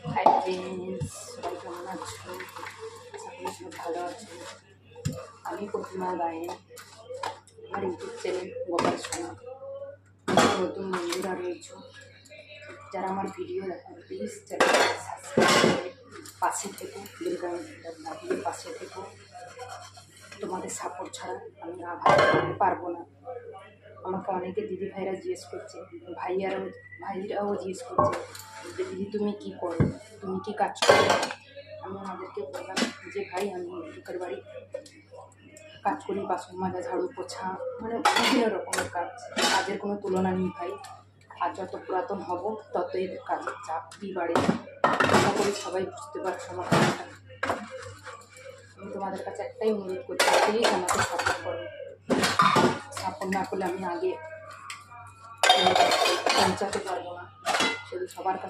Hi friends, সবাই কেমন আছো? সকলে সব ভালো আছে। আমি প্রতিমা গায়েন, আমার ইউটিউব চ্যানেল গোপাল সোনা। নতুন বন্ধুরা রয়েছে যারা আমার ভিডিও দেখো, প্লিজ চ্যানেলটা সাবস্ক্রাইব করে পাশে থেকো, দাবিয়ে পাশে থেকো। তোমাদের সাপোর্ট ছাড়া আমি আগাতে পারবো না। আমাকে অনেকে দিদি ভাইরা জিজ্ঞেস করছে, ভাইরাও জিজ্ঞেস করছে যে দিদি তুমি কী করো, তুমি কি কাজ করো? আমি ওনাদেরকে বললাম যে ভাই আমি লোকের বাড়ি কাজ করি, বাসন মাজা, ঝাড়ু পোছা, মানে বিভিন্ন রকমের কাজের কোনো তুলনা নেই ভাই। আর যত পুরাতন হব ততই কাজের চাপই বাড়ে। আশা করি সবাই বুঝতে পারছো আমার কথাটা। আমি তোমাদের কাছে একটাই অনুরোধ করছি, প্লিজ আমাকে সাপোর্ট করো। সাপোর্ট না করলে আমি আগে পৌঁছাতে পারবো না। শুধু সবার কাছে